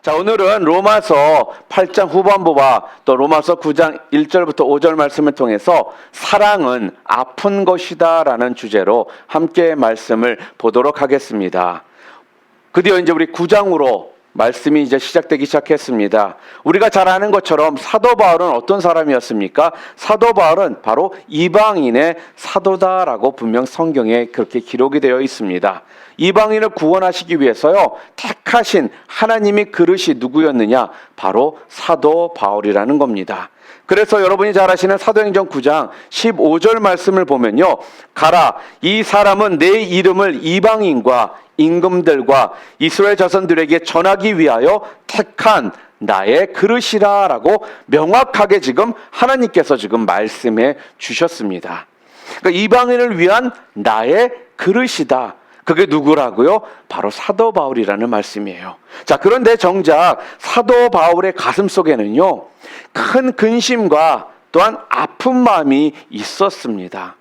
자, 오늘은 로마서 8장 후반부와 또 로마서 9장 1절부터 5절 말씀을 통해서 사랑은 아픈 것이다 라는 주제로 함께 말씀을 보도록 하겠습니다. 드디어 이제 우리 9장으로 말씀이 이제 시작되기 시작했습니다. 우리가 잘 아는 것처럼 사도 바울은 어떤 사람이었습니까? 사도 바울은 바로 이방인의 사도다라고 분명 성경에 그렇게 기록이 되어 있습니다. 이방인을 구원하시기 위해서요, 택하신 하나님의 그릇이 누구였느냐? 바로 사도 바울이라는 겁니다. 그래서 여러분이 잘 아시는 사도행전 9장 15절 말씀을 보면요, 가라, 이 사람은 내 이름을 이방인과 임금들과 이스라엘 자손들에게 전하기 위하여 택한 나의 그릇이라 라고 명확하게 지금 하나님께서 지금 말씀해 주셨습니다. 그러니까 이방인을 위한 나의 그릇이다. 그게 누구라고요? 바로 사도 바울이라는 말씀이에요. 자, 그런데 정작 사도 바울의 가슴 속에는요, 큰 근심과 또한 아픈 마음이 있었습니다.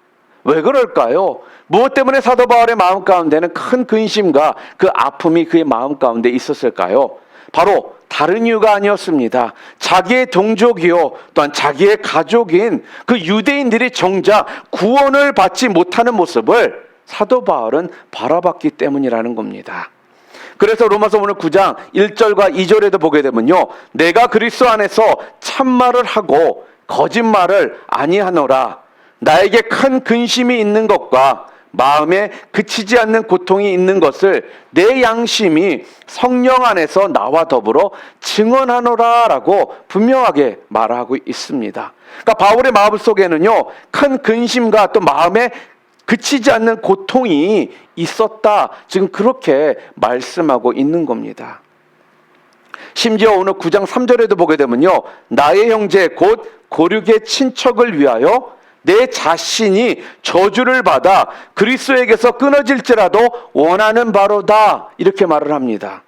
왜 그럴까요? 무엇 때문에 사도 바울의 마음 가운데는 큰 근심과 그 아픔이 그의 마음 가운데 있었을까요? 바로 다른 이유가 아니었습니다. 자기의 동족이요, 또한 자기의 가족인 그 유대인들이 정작 구원을 받지 못하는 모습을 사도 바울은 바라봤기 때문이라는 겁니다. 그래서 로마서 오늘 9장 1절과 2절에도 보게 되면요, 내가 그리스도 안에서 참말을 하고 거짓말을 아니하노라. 나에게 큰 근심이 있는 것과 마음에 그치지 않는 고통이 있는 것을 내 양심이 성령 안에서 나와 더불어 증언하노라 라고 분명하게 말하고 있습니다. 그러니까 바울의 마음 속에는요, 큰 근심과 또 마음에 그치지 않는 고통이 있었다, 지금 그렇게 말씀하고 있는 겁니다. 심지어 오늘 9장 3절에도 보게 되면요, 나의 형제 곧 고륙의 친척을 위하여 내 자신이 저주를 받아 그리스도에게서 끊어질지라도 원하는 바로다, 이렇게 말을 합니다.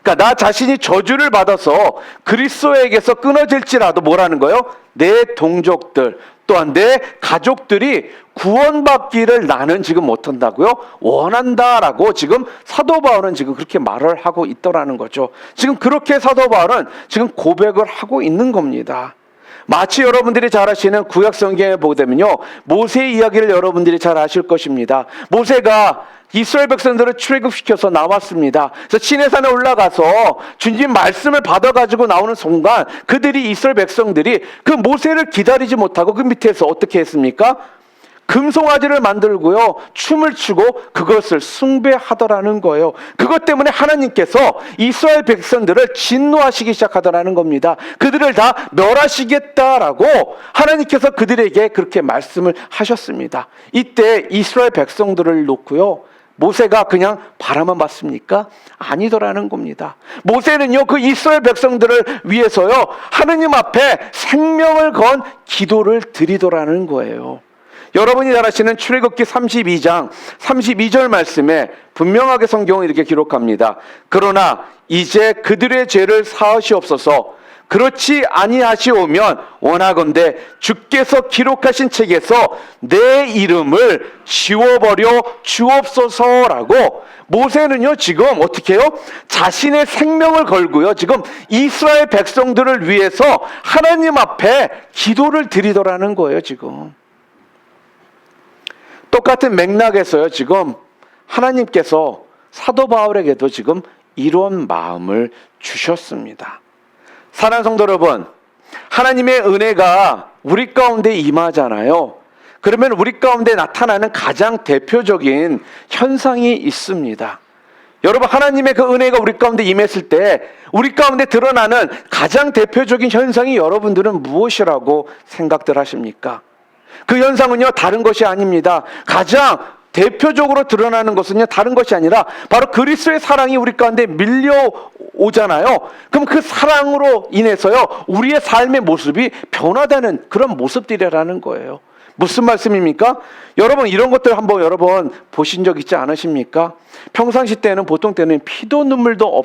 그러니까 나 자신이 저주를 받아서 그리스도에게서 끊어질지라도 뭐라는 거예요? 내 동족들 또한 내 가족들이 구원받기를 나는 지금 못한다고요? 원한다라고 지금 사도 바울은 지금 그렇게 말을 하고 있더라는 거죠. 지금 그렇게 사도 바울은 지금 고백을 하고 있는 겁니다. 마치 여러분들이 잘 아시는 구약 성경에 보게 되면요, 모세의 이야기를 여러분들이 잘 아실 것입니다. 모세가 이스라엘 백성들을 출애굽시켜서 나왔습니다. 그래서 시내산에 올라가서 주님 말씀을 받아가지고 나오는 순간 그들이 이스라엘 백성들이 그 모세를 기다리지 못하고 그 밑에서 어떻게 했습니까? 금송아지를 만들고요, 춤을 추고 그것을 숭배하더라는 거예요. 그것 때문에 하나님께서 이스라엘 백성들을 진노하시기 시작하더라는 겁니다. 그들을 다 멸하시겠다라고 하나님께서 그들에게 그렇게 말씀을 하셨습니다. 이때 이스라엘 백성들을 놓고요, 모세가 그냥 바라만 봤습니까? 아니더라는 겁니다. 모세는요, 그 이스라엘 백성들을 위해서요, 하느님 앞에 생명을 건 기도를 드리더라는 거예요. 여러분이 잘 아시는 출애굽기 32장 32절 말씀에 분명하게 성경은 이렇게 기록합니다. 그러나 이제 그들의 죄를 사하시옵소서. 그렇지 아니하시오면 원하건대 주께서 기록하신 책에서 내 이름을 지워버려 주옵소서라고 모세는요, 지금 어떻게 해요? 자신의 생명을 걸고요, 지금 이스라엘 백성들을 위해서 하나님 앞에 기도를 드리더라는 거예요. 지금 똑같은 맥락에서요, 지금 하나님께서 사도 바울에게도 지금 이런 마음을 주셨습니다. 사랑하는 성도 여러분, 하나님의 은혜가 우리 가운데 임하잖아요. 그러면 우리 가운데 나타나는 가장 대표적인 현상이 있습니다. 여러분, 하나님의 그 은혜가 우리 가운데 임했을 때 우리 가운데 드러나는 가장 대표적인 현상이 여러분들은 무엇이라고 생각들 하십니까? 그 현상은요, 다른 것이 아닙니다. 가장 대표적으로 드러나는 것은요, 다른 것이 아니라 바로 그리스도의 사랑이 우리 가운데 밀려오잖아요. 그럼 그 사랑으로 인해서요, 우리의 삶의 모습이 변화되는 그런 모습들이라는 거예요. 무슨 말씀입니까? 여러분, 이런 것들 한번 여러분 보신 적 있지 않으십니까? 평상시 때는 보통 때는 피도 눈물도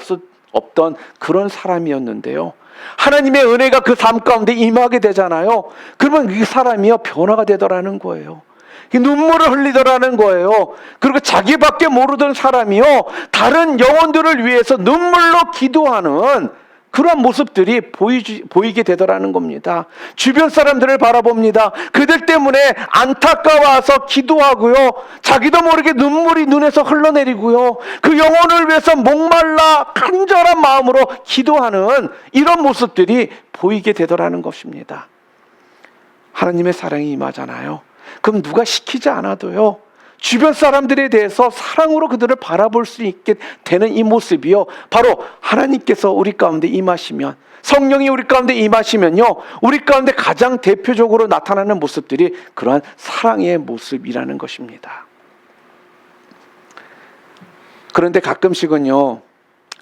없던 그런 사람이었는데요, 하나님의 은혜가 그 삶 가운데 임하게 되잖아요. 그러면 이 사람이요, 변화가 되더라는 거예요. 눈물을 흘리더라는 거예요. 그리고 자기밖에 모르던 사람이요, 다른 영혼들을 위해서 눈물로 기도하는 그러한 모습들이 보이게 되더라는 겁니다. 주변 사람들을 바라봅니다. 그들 때문에 안타까워서 기도하고요. 자기도 모르게 눈물이 눈에서 흘러내리고요. 그 영혼을 위해서 목말라 간절한 마음으로 기도하는 이런 모습들이 보이게 되더라는 것입니다. 하나님의 사랑이 임하잖아요. 그럼 누가 시키지 않아도요. 주변 사람들에 대해서 사랑으로 그들을 바라볼 수 있게 되는 이 모습이요. 바로 하나님께서 우리 가운데 임하시면, 성령이 우리 가운데 임하시면요. 우리 가운데 가장 대표적으로 나타나는 모습들이 그러한 사랑의 모습이라는 것입니다. 그런데 가끔씩은요.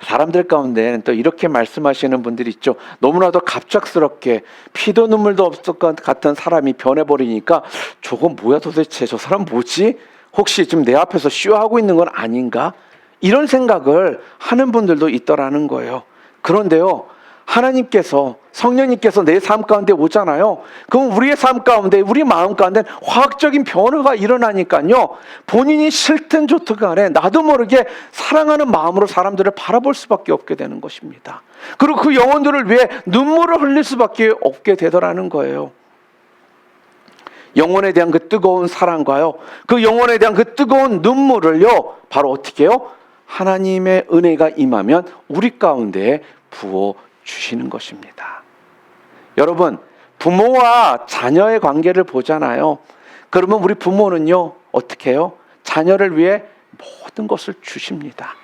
사람들 가운데는 또 이렇게 말씀하시는 분들이 있죠. 너무나도 갑작스럽게 피도 눈물도 없을 것 같은 사람이 변해버리니까 저건 뭐야 도대체, 저 사람 뭐지? 혹시 지금 내 앞에서 쇼하고 있는 건 아닌가? 이런 생각을 하는 분들도 있더라는 거예요. 그런데요, 하나님께서, 성령님께서 내 삶 가운데 오잖아요. 그럼 우리의 삶 가운데, 우리 마음 가운데 화학적인 변화가 일어나니까요, 본인이 싫든 좋든 간에 나도 모르게 사랑하는 마음으로 사람들을 바라볼 수밖에 없게 되는 것입니다. 그리고 그 영혼들을 위해 눈물을 흘릴 수밖에 없게 되더라는 거예요. 영혼에 대한 그 뜨거운 사랑과요, 그 영혼에 대한 그 뜨거운 눈물을요, 바로 어떻게 해요? 하나님의 은혜가 임하면 우리 가운데 부어 주시는 것입니다. 여러분, 부모와 자녀의 관계를 보잖아요. 그러면 우리 부모는요, 어떻게 해요? 자녀를 위해 모든 것을 주십니다.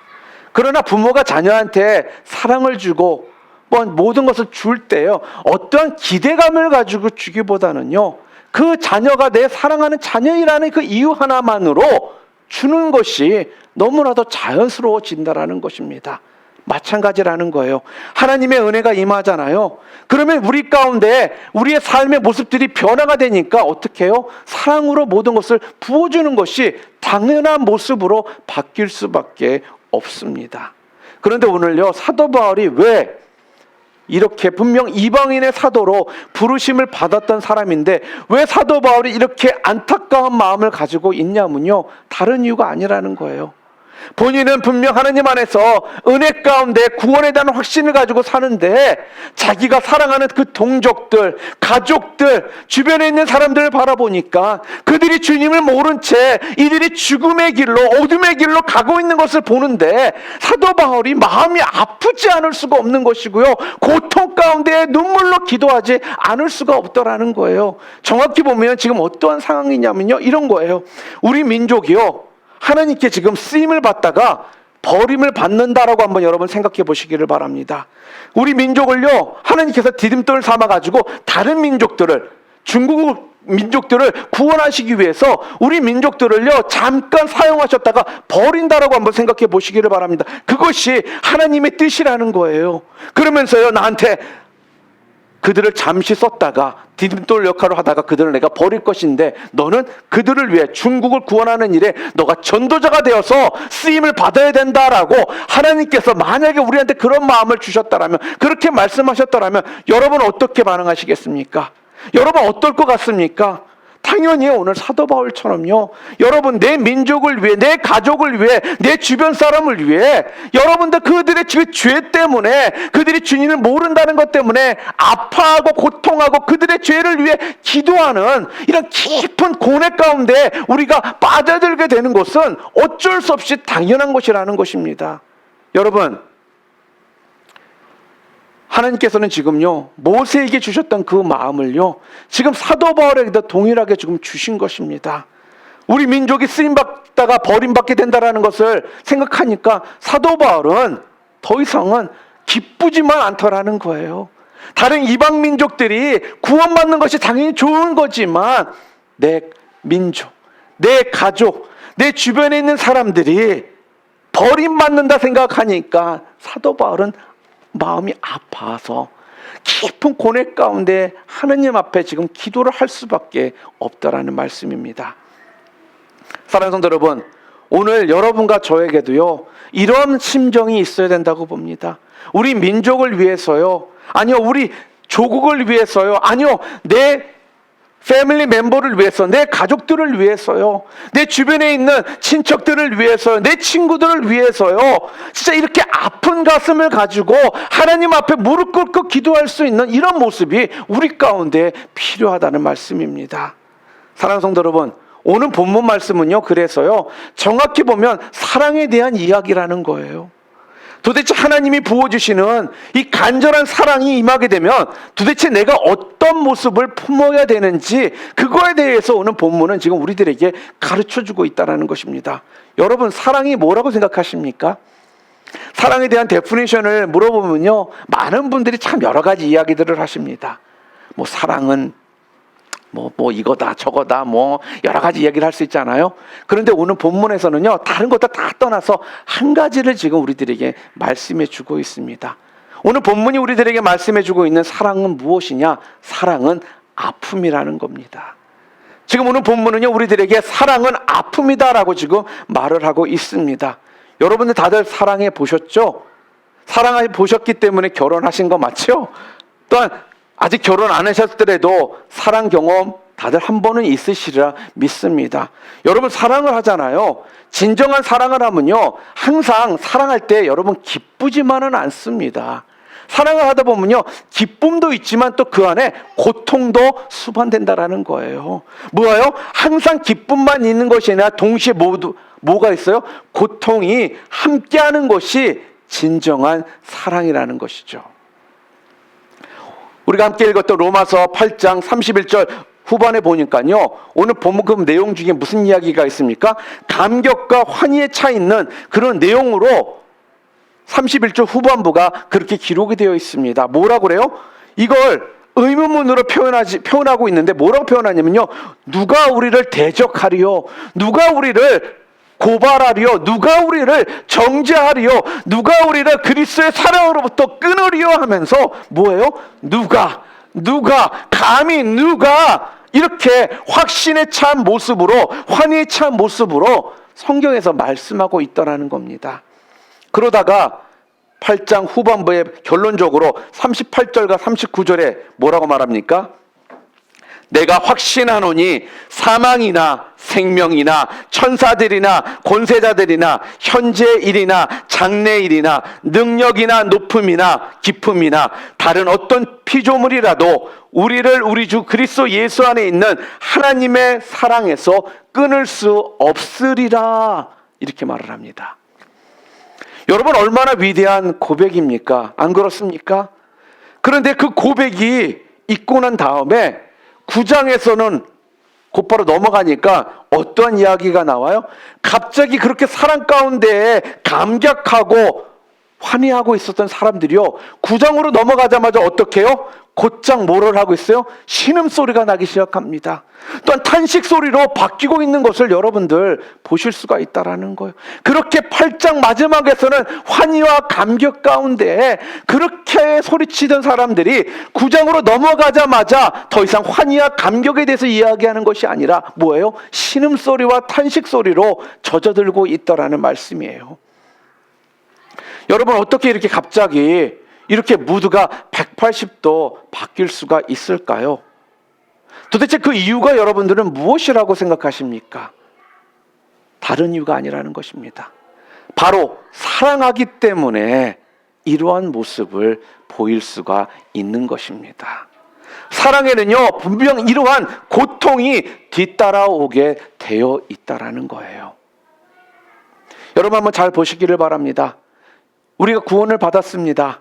그러나 부모가 자녀한테 사랑을 주고 모든 것을 줄 때요, 어떠한 기대감을 가지고 주기보다는요, 그 자녀가 내 사랑하는 자녀이라는 그 이유 하나만으로 주는 것이 너무나도 자연스러워진다라는 것입니다. 마찬가지라는 거예요. 하나님의 은혜가 임하잖아요. 그러면 우리 가운데 우리의 삶의 모습들이 변화가 되니까 어떻게 해요? 사랑으로 모든 것을 부어주는 것이 당연한 모습으로 바뀔 수밖에 없습니다. 그런데 오늘요, 사도 바울이 왜 이렇게 분명 이방인의 사도로 부르심을 받았던 사람인데 왜 사도 바울이 이렇게 안타까운 마음을 가지고 있냐면요, 다른 이유가 아니라는 거예요. 본인은 분명 하나님 안에서 은혜 가운데 구원에 대한 확신을 가지고 사는데 자기가 사랑하는 그 동족들, 가족들, 주변에 있는 사람들을 바라보니까 그들이 주님을 모른 채 이들이 죽음의 길로, 어둠의 길로 가고 있는 것을 보는데 사도 바울이 마음이 아프지 않을 수가 없는 것이고요, 고통 가운데 눈물로 기도하지 않을 수가 없더라는 거예요. 정확히 보면 지금 어떠한 상황이냐면요, 이런 거예요. 우리 민족이요, 하나님께 지금 쓰임을 받다가 버림을 받는다라고 한번 여러분 생각해 보시기를 바랍니다. 우리 민족을요, 하나님께서 디딤돌 삼아가지고 다른 민족들을, 중국 민족들을 구원하시기 위해서 우리 민족들을요, 잠깐 사용하셨다가 버린다라고 한번 생각해 보시기를 바랍니다. 그것이 하나님의 뜻이라는 거예요. 그러면서요, 나한테 그들을 잠시 썼다가 디딤돌 역할을 하다가 그들을 내가 버릴 것인데 너는 그들을 위해 중국을 구원하는 일에 너가 전도자가 되어서 쓰임을 받아야 된다라고 하나님께서 만약에 우리한테 그런 마음을 주셨다라면, 그렇게 말씀하셨다라면 여러분 어떻게 반응하시겠습니까? 여러분 어떨 것 같습니까? 당연히 오늘 사도 바울처럼요, 여러분 내 민족을 위해, 내 가족을 위해, 내 주변 사람을 위해, 여러분들 그들의 그 죄 때문에, 그들이 주님을 모른다는 것 때문에 아파하고 고통하고 그들의 죄를 위해 기도하는 이런 깊은 고뇌 가운데 우리가 빠져들게 되는 것은 어쩔 수 없이 당연한 것이라는 것입니다. 여러분, 하나님께서는 지금요, 모세에게 주셨던 그 마음을요, 지금 사도 바울에게도 동일하게 지금 주신 것입니다. 우리 민족이 쓰임받다가 버림받게 된다는 것을 생각하니까 사도 바울은 더 이상은 기쁘지만 않더라는 거예요. 다른 이방 민족들이 구원받는 것이 당연히 좋은 거지만 내 민족, 내 가족, 내 주변에 있는 사람들이 버림받는다 생각하니까 사도 바울은 마음이 아파서 깊은 고뇌 가운데 하느님 앞에 지금 기도를 할 수밖에 없다라는 말씀입니다. 사랑하는 성도 여러분, 오늘 여러분과 저에게도요, 이런 심정이 있어야 된다고 봅니다. 우리 민족을 위해서요, 아니요 우리 조국을 위해서요, 아니요 내 패밀리 멤버를 위해서, 내 가족들을 위해서요, 내 주변에 있는 친척들을 위해서요, 내 친구들을 위해서요, 진짜 이렇게 아픈 가슴을 가지고 하나님 앞에 무릎 꿇고 기도할 수 있는 이런 모습이 우리 가운데 필요하다는 말씀입니다. 사랑하는 성도 여러분, 오늘 본문 말씀은요, 그래서요, 정확히 보면 사랑에 대한 이야기라는 거예요. 도대체 하나님이 부어주시는 이 간절한 사랑이 임하게 되면 도대체 내가 어떤 모습을 품어야 되는지, 그거에 대해서 오늘 본문은 지금 우리들에게 가르쳐주고 있다는 것입니다. 여러분, 사랑이 뭐라고 생각하십니까? 사랑에 대한 데피니션을 물어보면요, 많은 분들이 참 여러 가지 이야기들을 하십니다. 뭐 사랑은 뭐 이거다 저거다 뭐 여러 가지 이야기를 할 수 있잖아요. 그런데 오늘 본문에서는요, 다른 것도 다 떠나서 한 가지를 지금 우리들에게 말씀해 주고 있습니다. 오늘 본문이 우리들에게 말씀해 주고 있는 사랑은 무엇이냐? 사랑은 아픔이라는 겁니다. 지금 오늘 본문은요, 우리들에게 사랑은 아픔이다라고 지금 말을 하고 있습니다. 여러분들 다들 사랑해 보셨죠? 사랑해 보셨기 때문에 결혼하신 거 맞죠? 또한 아직 결혼 안 하셨더라도 사랑 경험 다들 한 번은 있으시리라 믿습니다. 여러분, 사랑을 하잖아요. 진정한 사랑을 하면요, 항상 사랑할 때 여러분 기쁘지만은 않습니다. 사랑을 하다 보면요, 기쁨도 있지만 또 그 안에 고통도 수반된다라는 거예요. 뭐예요? 항상 기쁨만 있는 것이 아니라 동시에 뭐가 있어요? 고통이 함께하는 것이 진정한 사랑이라는 것이죠. 우리가 함께 읽었던 로마서 8장 31절 후반에 보니까요, 오늘 본문 내용 중에 무슨 이야기가 있습니까? 감격과 환희에 차 있는 그런 내용으로 31절 후반부가 그렇게 기록이 되어 있습니다. 뭐라고 그래요? 이걸 의문문으로 표현하고 있는데 뭐라고 표현하냐면요, 누가 우리를 대적하리요? 누가 우리를 고발하리요? 누가 우리를 정죄하리요? 누가 우리를 그리스도의 사랑으로부터 끊으리요? 하면서 뭐예요? 누가 감히 누가 이렇게 확신에 찬 모습으로, 환희에 찬 모습으로 성경에서 말씀하고 있더라는 겁니다. 그러다가 8장 후반부에 결론적으로 38절과 39절에 뭐라고 말합니까? 내가 확신하노니 사망이나 생명이나 천사들이나 권세자들이나 현재 일이나 장래 일이나 능력이나 높음이나 깊음이나 다른 어떤 피조물이라도 우리를 우리 주 그리스도 예수 안에 있는 하나님의 사랑에서 끊을 수 없으리라, 이렇게 말을 합니다. 여러분, 얼마나 위대한 고백입니까? 안 그렇습니까? 그런데 그 고백이 있고 난 다음에 9장에서는 곧바로 넘어가니까 어떠한 이야기가 나와요? 갑자기 그렇게 사랑 가운데 감격하고 환희하고 있었던 사람들이요, 9장으로 넘어가자마자 어떻게 해요? 곧장 뭐를 하고 있어요? 신음소리가 나기 시작합니다. 또한 탄식소리로 바뀌고 있는 것을 여러분들 보실 수가 있다는 거예요. 그렇게 8장 마지막에서는 환희와 감격 가운데 그렇게 소리치던 사람들이 9장으로 넘어가자마자 더 이상 환희와 감격에 대해서 이야기하는 것이 아니라 뭐예요? 신음소리와 탄식소리로 젖어들고 있더라는 말씀이에요. 여러분, 어떻게 이렇게 갑자기 이렇게 무드가 180도 바뀔 수가 있을까요? 도대체 그 이유가 여러분들은 무엇이라고 생각하십니까? 다른 이유가 아니라는 것입니다. 바로 사랑하기 때문에 이러한 모습을 보일 수가 있는 것입니다. 사랑에는요, 분명 이러한 고통이 뒤따라오게 되어 있다라는 거예요. 여러분, 한번 잘 보시기를 바랍니다. 우리가 구원을 받았습니다.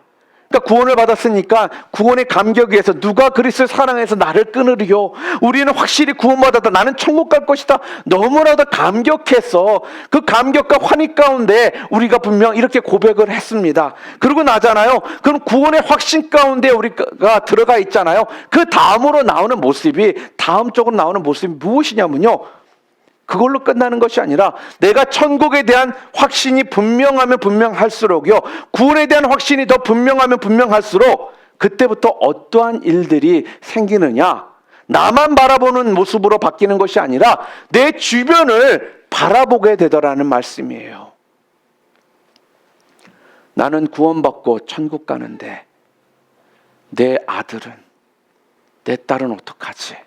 그러니까 구원을 받았으니까 구원의 감격에 의해서 누가 그리스도의 사랑에서 나를 끊으리요? 우리는 확실히 구원받았다. 나는 천국 갈 것이다. 너무나도 감격해서 그 감격과 환희 가운데 우리가 분명 이렇게 고백을 했습니다. 그러고 나잖아요. 그럼 구원의 확신 가운데 우리가 들어가 있잖아요. 그 다음으로 나오는 모습이, 다음 쪽으로 나오는 모습이 무엇이냐면요, 그걸로 끝나는 것이 아니라 내가 천국에 대한 확신이 분명하면 분명할수록요, 구원에 대한 확신이 더 분명하면 분명할수록 그때부터 어떠한 일들이 생기느냐, 나만 바라보는 모습으로 바뀌는 것이 아니라 내 주변을 바라보게 되더라는 말씀이에요. 나는 구원받고 천국 가는데 내 아들은, 내 딸은 어떡하지?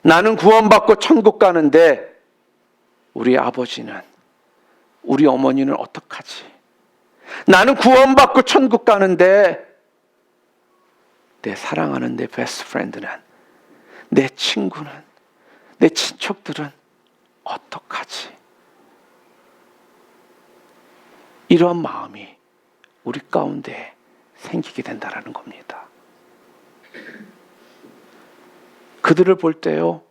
나는 구원받고 천국 가는데 우리 아버지는, 우리 어머니는 어떡하지? 나는 구원받고 천국 가는데 내 사랑하는 내 베스트 프렌드는, 내 친구는, 내 친척들은 어떡하지? 이런 마음이 우리 가운데 생기게 된다는 겁니다. 그들을 볼 때요,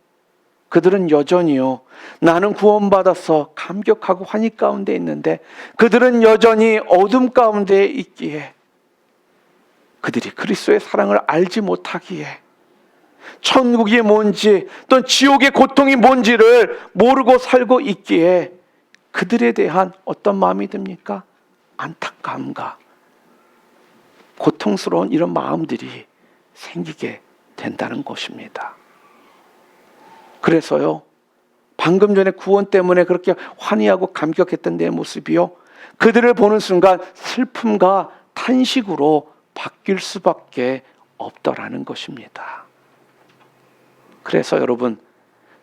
그들은 여전히요, 나는 구원받아서 감격하고 환희 가운데 있는데 그들은 여전히 어둠 가운데 있기에, 그들이 그리스도의 사랑을 알지 못하기에, 천국이 뭔지 또 지옥의 고통이 뭔지를 모르고 살고 있기에 그들에 대한 어떤 마음이 듭니까? 안타까움과 고통스러운 이런 마음들이 생기게 된다는 것입니다. 그래서요, 방금 전에 구원 때문에 그렇게 환희하고 감격했던 내 모습이요, 그들을 보는 순간 슬픔과 탄식으로 바뀔 수밖에 없더라는 것입니다. 그래서 여러분,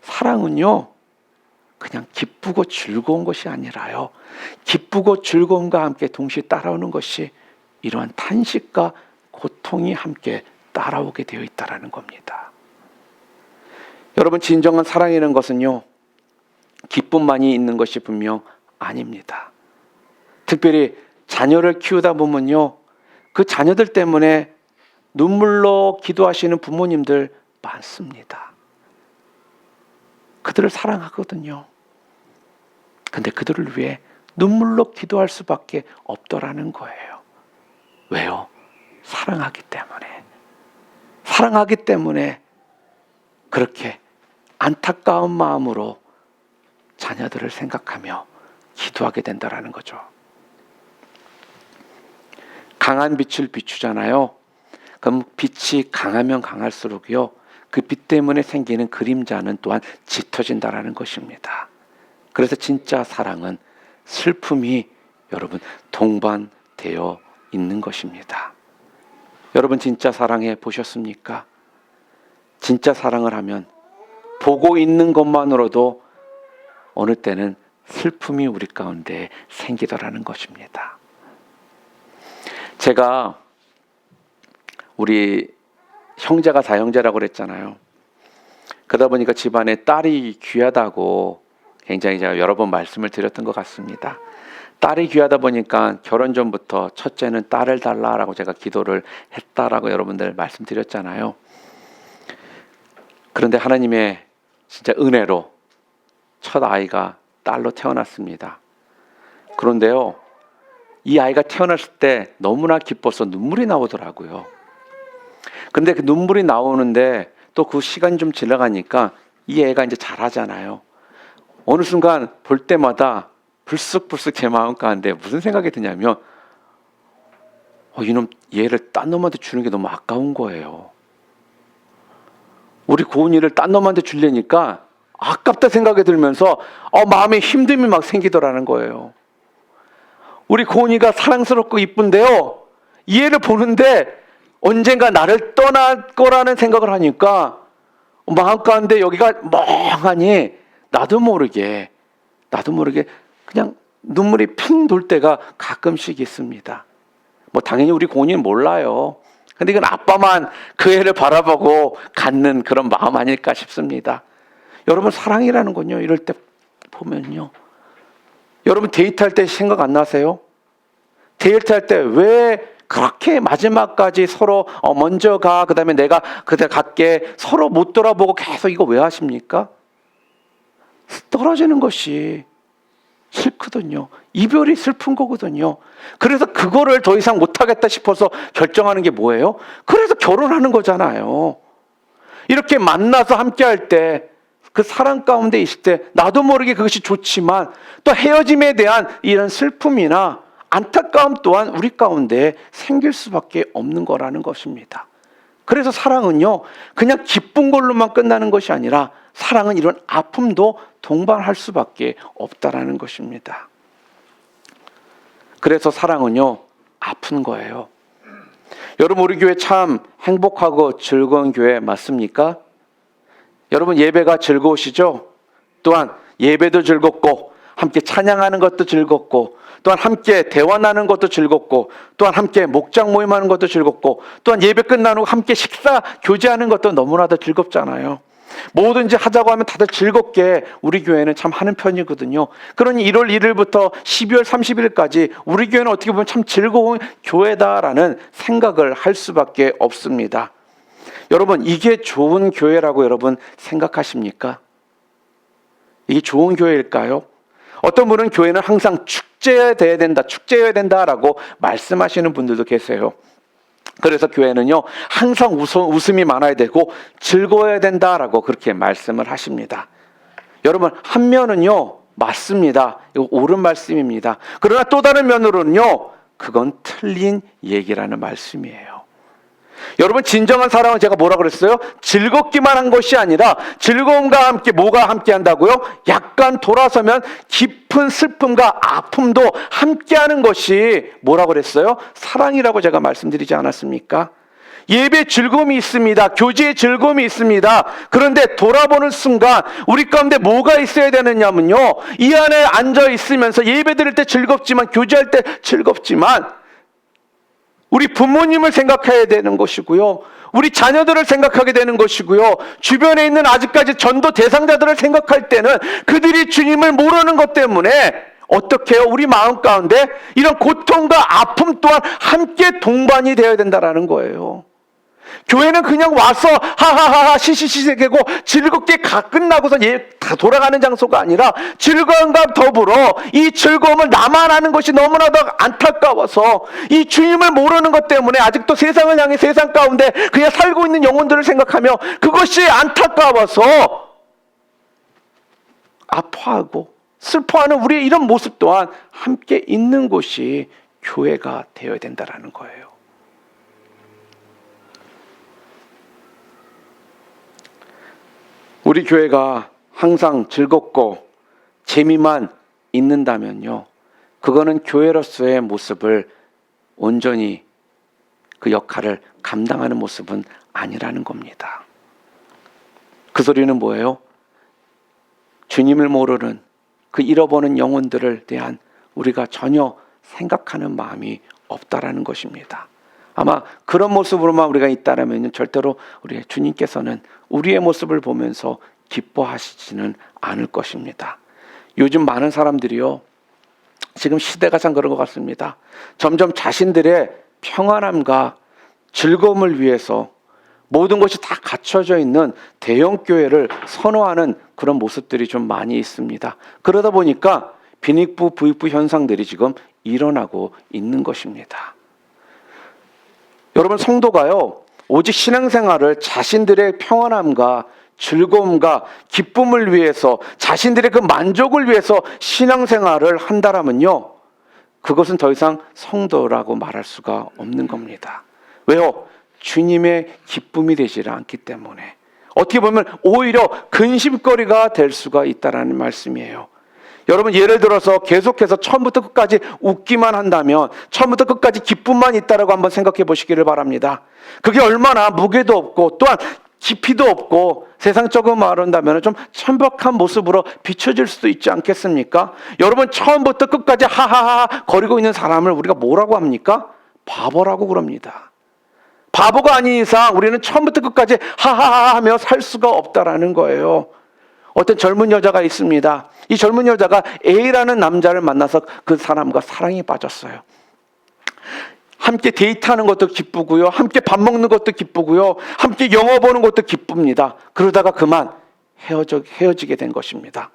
사랑은요, 그냥 기쁘고 즐거운 것이 아니라요, 기쁘고 즐거움과 함께 동시에 따라오는 것이 이러한 탄식과 고통이 함께 따라오게 되어 있다는 겁니다. 여러분, 진정한 사랑이라는 것은요, 기쁨만이 있는 것이 분명 아닙니다. 특별히 자녀를 키우다 보면요, 그 자녀들 때문에 눈물로 기도하시는 부모님들 많습니다. 그들을 사랑하거든요. 근데 그들을 위해 눈물로 기도할 수밖에 없더라는 거예요. 왜요? 사랑하기 때문에. 사랑하기 때문에 그렇게 안타까운 마음으로 자녀들을 생각하며 기도하게 된다는 거죠. 강한 빛을 비추잖아요. 그럼 빛이 강하면 강할수록요, 그 빛 때문에 생기는 그림자는 또한 짙어진다는 것입니다. 그래서 진짜 사랑은 슬픔이 여러분 동반되어 있는 것입니다. 여러분, 진짜 사랑해 보셨습니까? 진짜 사랑을 하면 보고 있는 것만으로도 어느 때는 슬픔이 우리 가운데 생기더라는 것입니다. 제가 우리 형제가 다형제라고 그랬잖아요. 그러다 보니까 집안에 딸이 귀하다고 굉장히 제가 여러 번 말씀을 드렸던 것 같습니다. 딸이 귀하다 보니까 결혼 전부터 첫째는 딸을 달라라고 제가 기도를 했다라고 여러분들 말씀드렸잖아요. 그런데 하나님의 진짜 은혜로 첫 아이가 딸로 태어났습니다. 그런데요, 이 아이가 태어났을 때 너무나 기뻐서 눈물이 나오더라고요. 근데 그 눈물이 나오는데 또 그 시간이 좀 지나가니까 이 애가 이제 자라잖아요. 어느 순간 볼 때마다 불쑥불쑥 제 마음 가운데 무슨 생각이 드냐면, 이놈 얘를 딴 놈한테 주는 게 너무 아까운 거예요. 우리 고은이를 딴 놈한테 주려니까 아깝다 생각이 들면서 마음에 힘듦이 막 생기더라는 거예요. 우리 고은이가 사랑스럽고 이쁜데요, 이 애를 보는데 언젠가 나를 떠날 거라는 생각을 하니까 마음 가운데 여기가 멍하니 나도 모르게 그냥 눈물이 핑 돌 때가 가끔씩 있습니다. 뭐 당연히 우리 고은이는 몰라요. 근데 이건 아빠만 그 애를 바라보고 갖는 그런 마음 아닐까 싶습니다. 여러분, 사랑이라는 건요, 이럴 때 보면요, 여러분 데이트할 때 생각 안 나세요? 데이트할 때 왜 그렇게 마지막까지 서로 먼저 가, 그 다음에 내가 그때 갈게, 서로 못 돌아보고 계속 이거 왜 하십니까? 떨어지는 것이 싫거든요. 이별이 슬픈 거거든요. 그래서 그거를 더 이상 못하겠다 싶어서 결정하는 게 뭐예요? 그래서 결혼하는 거잖아요. 이렇게 만나서 함께 할 때, 그 사랑 가운데 있을 때 나도 모르게 그것이 좋지만 또 헤어짐에 대한 이런 슬픔이나 안타까움 또한 우리 가운데 생길 수밖에 없는 거라는 것입니다. 그래서 사랑은요, 그냥 기쁜 걸로만 끝나는 것이 아니라 사랑은 이런 아픔도 동반할 수밖에 없다라는 것입니다. 그래서 사랑은요, 아픈 거예요. 여러분, 우리 교회 참 행복하고 즐거운 교회 맞습니까? 여러분 예배가 즐거우시죠? 또한 예배도 즐겁고 함께 찬양하는 것도 즐겁고 또한 함께 대화 나누는 것도 즐겁고 또한 함께 목장 모임하는 것도 즐겁고 또한 예배 끝나고 함께 식사 교제하는 것도 너무나도 즐겁잖아요. 뭐든지 하자고 하면 다들 즐겁게 우리 교회는 참 하는 편이거든요. 그러니 1월 1일부터 12월 30일까지 우리 교회는 어떻게 보면 참 즐거운 교회다라는 생각을 할 수밖에 없습니다. 여러분 이게 좋은 교회라고 여러분 생각하십니까? 이게 좋은 교회일까요? 어떤 분은 교회는 항상 축제해야 된다라고 말씀하시는 분들도 계세요. 그래서 교회는요 항상 웃음이 많아야 되고 즐거워야 된다라고 그렇게 말씀을 하십니다. 여러분 한 면은요 맞습니다. 이거 옳은 말씀입니다. 그러나 또 다른 면으로는요 그건 틀린 얘기라는 말씀이에요. 여러분 진정한 사랑은 제가 뭐라 그랬어요? 즐겁기만 한 것이 아니라 즐거움과 함께 뭐가 함께 한다고요? 약간 돌아서면 깊은 슬픔과 아픔도 함께하는 것이 뭐라 그랬어요? 사랑이라고 제가 말씀드리지 않았습니까? 예배에 즐거움이 있습니다. 교제에 즐거움이 있습니다. 그런데 돌아보는 순간 우리 가운데 뭐가 있어야 되느냐면요 이 안에 앉아 있으면서 예배 드릴 때 즐겁지만 교제할 때 즐겁지만 우리 부모님을 생각해야 되는 것이고요. 우리 자녀들을 생각하게 되는 것이고요. 주변에 있는 아직까지 전도 대상자들을 생각할 때는 그들이 주님을 모르는 것 때문에 어떻게 해요? 우리 마음 가운데 이런 고통과 아픔 또한 함께 동반이 되어야 된다는 거예요. 교회는 그냥 와서 하하하하 시시시세계고 즐겁게 끝나고서 다 돌아가는 장소가 아니라 즐거움과 더불어 이 즐거움을 나만 하는 것이 너무나도 안타까워서 이 주님을 모르는 것 때문에 아직도 세상을 향해 세상 가운데 그냥 살고 있는 영혼들을 생각하며 그것이 안타까워서 아파하고 슬퍼하는 우리의 이런 모습 또한 함께 있는 곳이 교회가 되어야 된다는 거예요. 우리 교회가 항상 즐겁고 재미만 있는다면요 그거는 교회로서의 모습을 온전히 그 역할을 감당하는 모습은 아니라는 겁니다. 그 소리는 뭐예요? 주님을 모르는 그 잃어버린 영혼들을 대한 우리가 전혀 생각하는 마음이 없다라는 것입니다. 아마 그런 모습으로만 우리가 있다라면 절대로 우리 주님께서는 우리의 모습을 보면서 기뻐하시지는 않을 것입니다. 요즘 많은 사람들이요 지금 시대가 참 그런 것 같습니다. 점점 자신들의 평안함과 즐거움을 위해서 모든 것이 다 갖춰져 있는 대형 교회를 선호하는 그런 모습들이 좀 많이 있습니다. 그러다 보니까 빈익부 부익부 현상들이 지금 일어나고 있는 것입니다. 여러분 성도가요 오직 신앙생활을 자신들의 평안함과 즐거움과 기쁨을 위해서 자신들의 그 만족을 위해서 신앙생활을 한다라면요 그것은 더 이상 성도라고 말할 수가 없는 겁니다. 왜요? 주님의 기쁨이 되지 않기 때문에 어떻게 보면 오히려 근심거리가 될 수가 있다는 말씀이에요. 여러분 예를 들어서 계속해서 처음부터 끝까지 웃기만 한다면 처음부터 끝까지 기쁨만 있다라고 한번 생각해 보시기를 바랍니다. 그게 얼마나 무게도 없고 또한 깊이도 없고 세상적으로 말한다면 좀 천박한 모습으로 비춰질 수도 있지 않겠습니까? 여러분 처음부터 끝까지 하하하 거리고 있는 사람을 우리가 뭐라고 합니까? 바보라고 그럽니다. 바보가 아닌 이상 우리는 처음부터 끝까지 하하하 하며 살 수가 없다라는 거예요. 어떤 젊은 여자가 있습니다. 이 젊은 여자가 A라는 남자를 만나서 그 사람과 사랑에 빠졌어요. 함께 데이트하는 것도 기쁘고요. 함께 밥 먹는 것도 기쁘고요. 함께 영화 보는 것도 기쁩니다. 그러다가 그만 헤어지게 된 것입니다.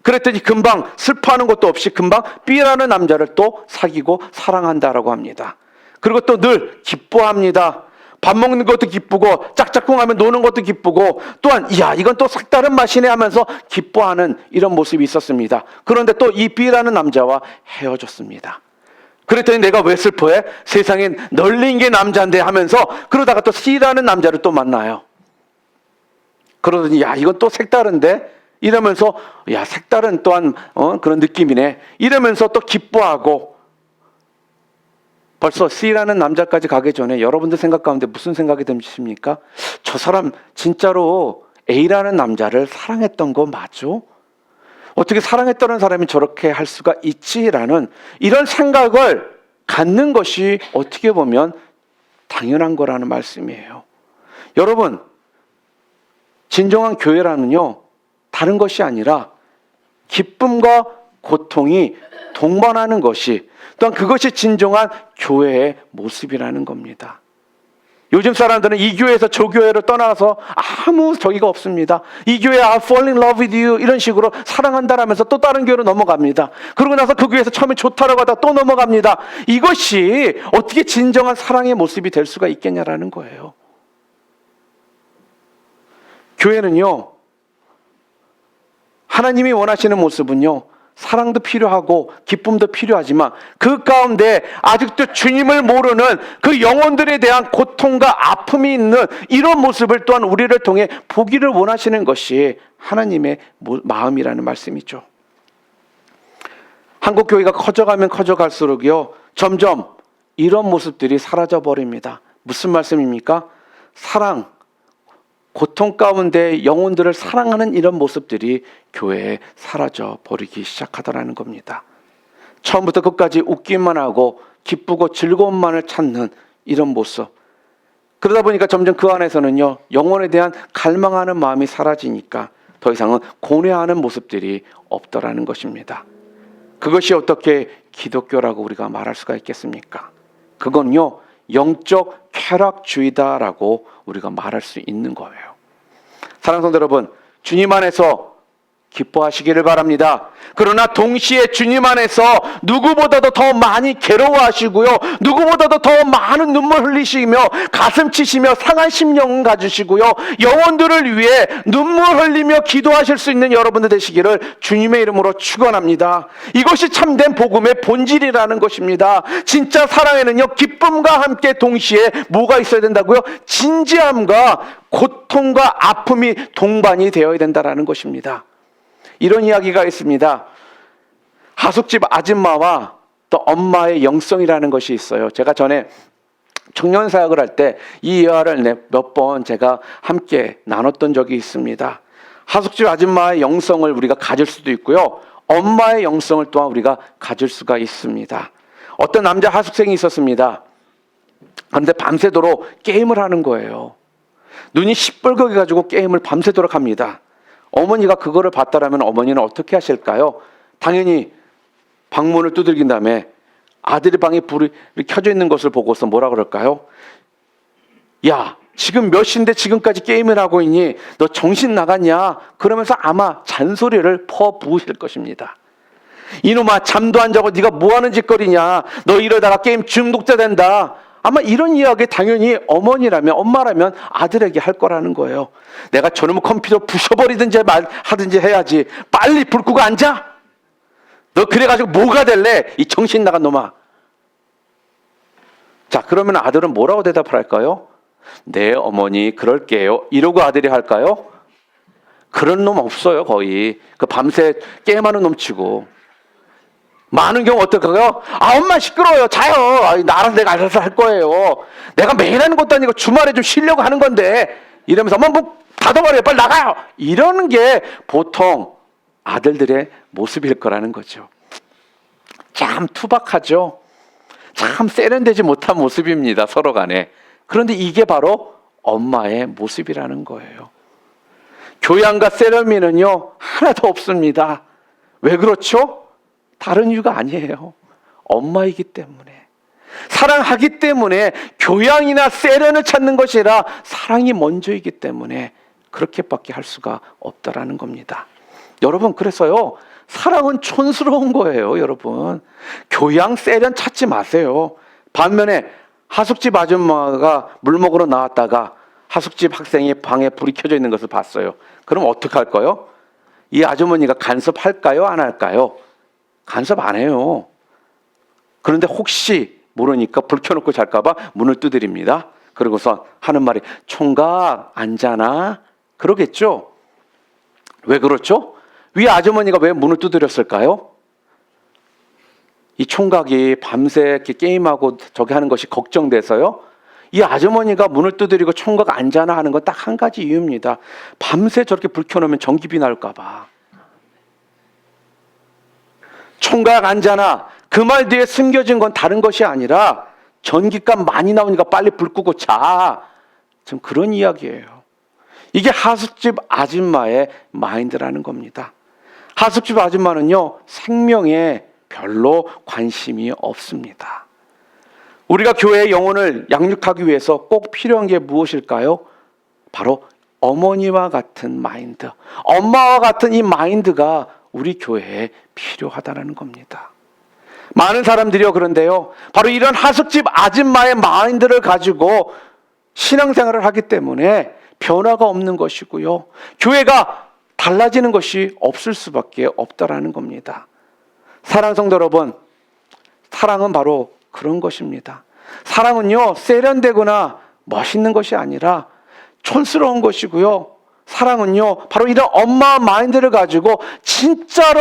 그랬더니 금방 슬퍼하는 것도 없이 금방 B라는 남자를 또 사귀고 사랑한다라고 합니다. 그리고 또 늘 기뻐합니다. 밥 먹는 것도 기쁘고 짝짝꿍하면 노는 것도 기쁘고 또한 이야 이건 또 색다른 맛이네 하면서 기뻐하는 이런 모습이 있었습니다. 그런데 또 이 B라는 남자와 헤어졌습니다. 그랬더니 내가 왜 슬퍼해? 세상엔 널린 게 남자인데 하면서 그러다가 또 C라는 남자를 또 만나요. 그러더니 야 이건 또 색다른데? 이러면서 야 색다른 또한 그런 느낌이네. 이러면서 또 기뻐하고 벌써 C라는 남자까지 가기 전에 여러분들 생각 가운데 무슨 생각이 드십니까? 저 사람 진짜로 A라는 남자를 사랑했던 거 맞아? 어떻게 사랑했다는 사람이 저렇게 할 수가 있지라는 이런 생각을 갖는 것이 어떻게 보면 당연한 거라는 말씀이에요. 여러분, 진정한 교회라는요, 다른 것이 아니라 기쁨과 고통이 동반하는 것이, 또한 그것이 진정한 교회의 모습이라는 겁니다. 요즘 사람들은 이 교회에서 저 교회로 떠나서 아무 저기가 없습니다. 이 교회 I fall in love with you 이런 식으로 사랑한다라면서 또 다른 교회로 넘어갑니다. 그러고 나서 그 교회에서 처음에 좋다라고 하다가 또 넘어갑니다. 이것이 어떻게 진정한 사랑의 모습이 될 수가 있겠냐라는 거예요. 교회는요, 하나님이 원하시는 모습은요, 사랑도 필요하고 기쁨도 필요하지만 그 가운데 아직도 주님을 모르는 그 영혼들에 대한 고통과 아픔이 있는 이런 모습을 또한 우리를 통해 보기를 원하시는 것이 하나님의 마음이라는 말씀이죠. 한국 교회가 커져가면 커져갈수록요, 점점 이런 모습들이 사라져 버립니다. 무슨 말씀입니까? 사랑, 고통 가운데 영혼들을 사랑하는 이런 모습들이 교회에 사라져 버리기 시작하더라는 겁니다. 처음부터 끝까지 웃기만 하고 기쁘고 즐거움만을 찾는 이런 모습. 그러다 보니까 점점 그 안에서는요, 영혼에 대한 갈망하는 마음이 사라지니까 더 이상은 고뇌하는 모습들이 없더라는 것입니다. 그것이 어떻게 기독교라고 우리가 말할 수가 있겠습니까? 그건요, 영적 쾌락주의다라고 우리가 말할 수 있는 거예요. 사랑하는 성도 여러분, 주님 안에서 기뻐하시기를 바랍니다. 그러나 동시에 주님 안에서 누구보다도 더 많이 괴로워하시고요, 누구보다도 더 많은 눈물 흘리시며 가슴 치시며 상한 심령 가지시고요, 영혼들을 위해 눈물 흘리며 기도하실 수 있는 여러분들 되시기를 주님의 이름으로 축원합니다. 이것이 참된 복음의 본질이라는 것입니다. 진짜 사랑에는요, 기쁨과 함께 동시에 뭐가 있어야 된다고요? 진지함과 고통과 아픔이 동반이 되어야 된다는 것입니다. 이런 이야기가 있습니다. 하숙집 아줌마와 또 엄마의 영성이라는 것이 있어요. 제가 전에 청년 사역을 할 때 이 이야기를 몇 번 제가 함께 나눴던 적이 있습니다. 하숙집 아줌마의 영성을 우리가 가질 수도 있고요, 엄마의 영성을 또한 우리가 가질 수가 있습니다. 어떤 남자 하숙생이 있었습니다. 그런데 밤새도록 게임을 하는 거예요. 눈이 시뻘겋게 가지고 게임을 밤새도록 합니다. 어머니가 그거를 봤다라면 어머니는 어떻게 하실까요? 당연히 방문을 두들긴 다음에 아들의 방에 불이 켜져 있는 것을 보고서 뭐라 그럴까요? 야, 지금 몇 시인데 지금까지 게임을 하고 있니? 너 정신 나갔냐? 그러면서 아마 잔소리를 퍼부으실 것입니다. 이놈아, 잠도 안 자고 네가 뭐하는 짓거리냐? 너 이러다가 게임 중독자 된다. 아마 이런 이야기 당연히 어머니라면, 엄마라면 아들에게 할 거라는 거예요. 내가 저놈의 컴퓨터 부셔버리든지 하든지 해야지. 빨리 불 끄고 앉아. 너 그래가지고 뭐가 될래? 이 정신 나간 놈아. 자, 그러면 아들은 뭐라고 대답을 할까요? 네, 어머니, 그럴게요. 이러고 아들이 할까요? 그런 놈 없어요, 거의. 그 밤새 게임하는 놈 치고. 많은 경우 어떡하고요? 아, 엄마 시끄러워요. 자요. 아, 나랑 내가 알아서 할 거예요. 내가 매일 하는 것도 아니고 주말에 좀 쉬려고 하는 건데. 이러면서 엄마 뭐 닫아버려요. 빨리 나가요. 이러는 게 보통 아들들의 모습일 거라는 거죠. 참 투박하죠. 참 세련되지 못한 모습입니다, 서로 간에. 그런데 이게 바로 엄마의 모습이라는 거예요. 교양과 세련미는요, 하나도 없습니다. 왜 그렇죠? 다른 이유가 아니에요. 엄마이기 때문에. 사랑하기 때문에 교양이나 세련을 찾는 것이 아니라 사랑이 먼저이기 때문에 그렇게밖에 할 수가 없다라는 겁니다. 여러분, 그래서요, 사랑은 촌스러운 거예요, 여러분. 교양, 세련 찾지 마세요. 반면에 하숙집 아줌마가 물 먹으러 나왔다가 하숙집 학생이 방에 불이 켜져 있는 것을 봤어요. 그럼 어떻게 할까요? 이 아주머니가 간섭할까요? 안 할까요? 간섭 안 해요. 그런데 혹시 모르니까 불 켜놓고 잘까봐 문을 두드립니다. 그러고서 하는 말이 총각 안 자나? 그러겠죠? 왜 그렇죠? 위 아주머니가 왜 문을 두드렸을까요? 이 총각이 밤새 이렇게 게임하고 저기 하는 것이 걱정돼서요. 이 아주머니가 문을 두드리고 총각 안 자나 하는 건 딱 한 가지 이유입니다. 밤새 저렇게 불 켜놓으면 전기비 나올까 봐. 총각 안 자나 그 말 뒤에 숨겨진 건 다른 것이 아니라 전기값 많이 나오니까 빨리 불 끄고 자. 지금 그런 이야기예요. 이게 하숙집 아줌마의 마인드라는 겁니다. 하숙집 아줌마는요, 생명에 별로 관심이 없습니다. 우리가 교회의 영혼을 양육하기 위해서 꼭 필요한 게 무엇일까요? 바로 어머니와 같은 마인드, 엄마와 같은 이 마인드가 우리 교회에 필요하다는 겁니다. 많은 사람들이요, 그런데요, 바로 이런 하숙집 아줌마의 마인드를 가지고 신앙생활을 하기 때문에 변화가 없는 것이고요, 교회가 달라지는 것이 없을 수밖에 없다라는 겁니다. 사랑하는 성도 여러분, 사랑은 바로 그런 것입니다. 사랑은요, 세련되거나 멋있는 것이 아니라 촌스러운 것이고요, 사랑은요, 바로 이런 엄마 마인드를 가지고 진짜로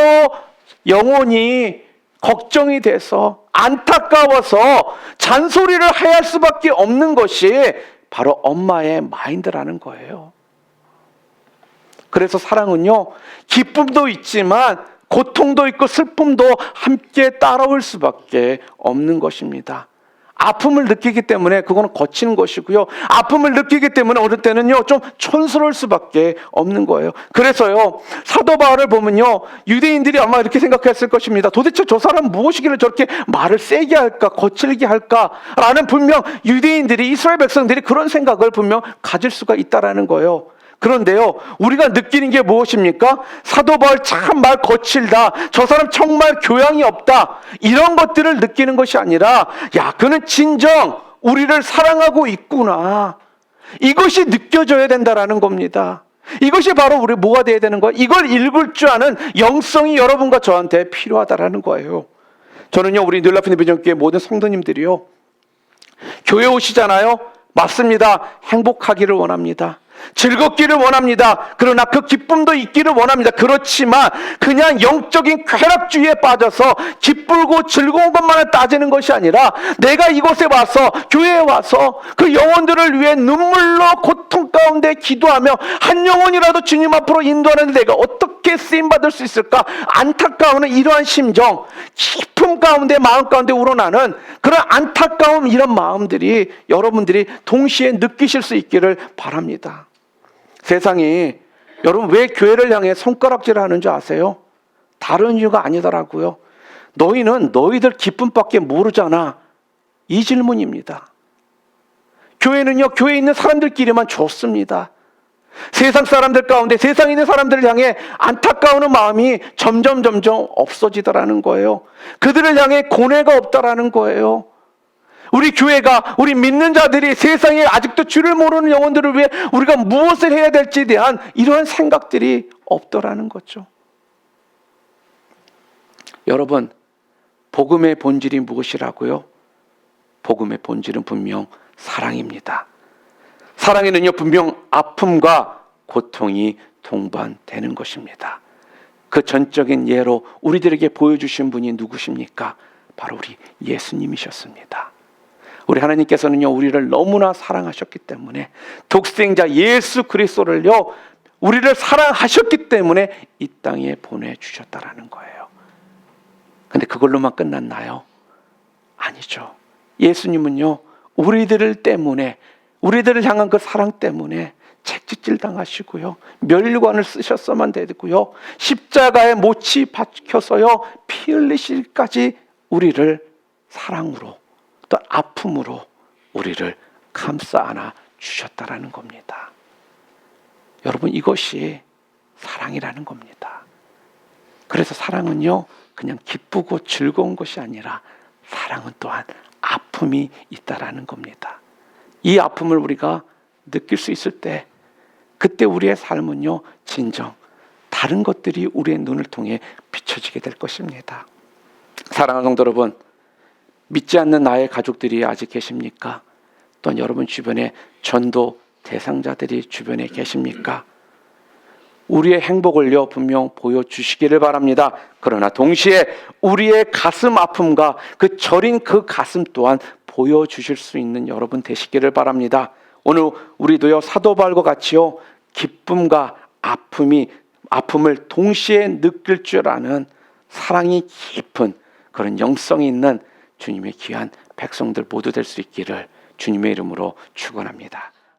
영혼이 걱정이 돼서 안타까워서 잔소리를 해야 할 수밖에 없는 것이 바로 엄마의 마인드라는 거예요. 그래서 사랑은요, 기쁨도 있지만 고통도 있고 슬픔도 함께 따라올 수밖에 없는 것입니다. 아픔을 느끼기 때문에 그거는 거치는 것이고요, 아픔을 느끼기 때문에 어느 때는요 좀 촌스러울 수밖에 없는 거예요. 그래서요, 사도 바울을 보면요, 유대인들이 아마 이렇게 생각했을 것입니다. 도대체 저 사람 무엇이길래 저렇게 말을 세게 할까, 거칠게 할까라는, 분명 유대인들이, 이스라엘 백성들이 그런 생각을 분명 가질 수가 있다라는 거예요. 그런데요, 우리가 느끼는 게 무엇입니까? 사도 바울 참 말 거칠다, 저 사람 정말 교양이 없다, 이런 것들을 느끼는 것이 아니라, 야, 그는 진정 우리를 사랑하고 있구나, 이것이 느껴져야 된다라는 겁니다. 이것이 바로 우리 뭐가 돼야 되는 거예요? 이걸 읽을 줄 아는 영성이 여러분과 저한테 필요하다라는 거예요. 저는요, 우리 늘라피는 비전교회 모든 성도님들이요, 교회 오시잖아요. 맞습니다. 행복하기를 원합니다. 즐겁기를 원합니다. 그러나 그 기쁨도 있기를 원합니다. 그렇지만 그냥 영적인 쾌락주의에 빠져서 기쁘고 즐거운 것만을 따지는 것이 아니라, 내가 이곳에 와서, 교회에 와서 그 영혼들을 위해 눈물로 고통 가운데 기도하며 한 영혼이라도 주님 앞으로 인도하는 내가 어떻게 쓰임받을 수 있을까 안타까운 이러한 심정, 깊음 가운데, 마음 가운데 우러나는 그런 안타까움, 이런 마음들이 여러분들이 동시에 느끼실 수 있기를 바랍니다. 세상이 여러분 왜 교회를 향해 손가락질을 하는 줄 아세요? 다른 이유가 아니더라고요. 너희는 너희들 기쁨밖에 모르잖아, 이 질문입니다. 교회는요, 교회에 있는 사람들끼리만 좋습니다. 세상 사람들 가운데, 세상에 있는 사람들을 향해 안타까운 마음이 점점 없어지더라는 거예요. 그들을 향해 고뇌가 없다라는 거예요. 우리 교회가, 우리 믿는 자들이 세상에 아직도 주를 모르는 영혼들을 위해 우리가 무엇을 해야 될지에 대한 이러한 생각들이 없더라는 거죠. 여러분, 복음의 본질이 무엇이라고요? 복음의 본질은 분명 사랑입니다. 사랑에는요, 분명 아픔과 고통이 동반되는 것입니다. 그 전적인 예로 우리들에게 보여주신 분이 누구십니까? 바로 우리 예수님이셨습니다. 우리 하나님께서는요, 우리를 너무나 사랑하셨기 때문에 독생자 예수 그리스도를요, 우리를 사랑하셨기 때문에 이 땅에 보내주셨다라는 거예요. 근데 그걸로만 끝났나요? 아니죠. 예수님은요, 우리들을 때문에, 우리들을 향한 그 사랑 때문에 채찍질 당하시고요, 멸관을 쓰셨어만 되고요, 십자가에 못이 박혀서요 피 흘리실까지 우리를 사랑으로, 또 아픔으로 우리를 감싸 안아 주셨다라는 겁니다. 여러분, 이것이 사랑이라는 겁니다. 그래서 사랑은요, 그냥 기쁘고 즐거운 것이 아니라 사랑은 또한 아픔이 있다라는 겁니다. 이 아픔을 우리가 느낄 수 있을 때, 그때 우리의 삶은요, 진정 다른 것들이 우리의 눈을 통해 비춰지게 될 것입니다. 사랑하는 성도 여러분, 믿지 않는 나의 가족들이 아직 계십니까? 또한 여러분 주변에 전도 대상자들이 주변에 계십니까? 우리의 행복을요, 분명 보여주시기를 바랍니다. 그러나 동시에 우리의 가슴 아픔과 그 저린 그 가슴 또한 보여주실 수 있는 여러분 되시기를 바랍니다. 오늘 우리도요 사도 바울과 같이요 기쁨과 아픔을 동시에 느낄 줄 아는 사랑이 깊은 그런 영성이 있는 주님의 귀한 백성들 모두 될 수 있기를 주님의 이름으로 축원합니다.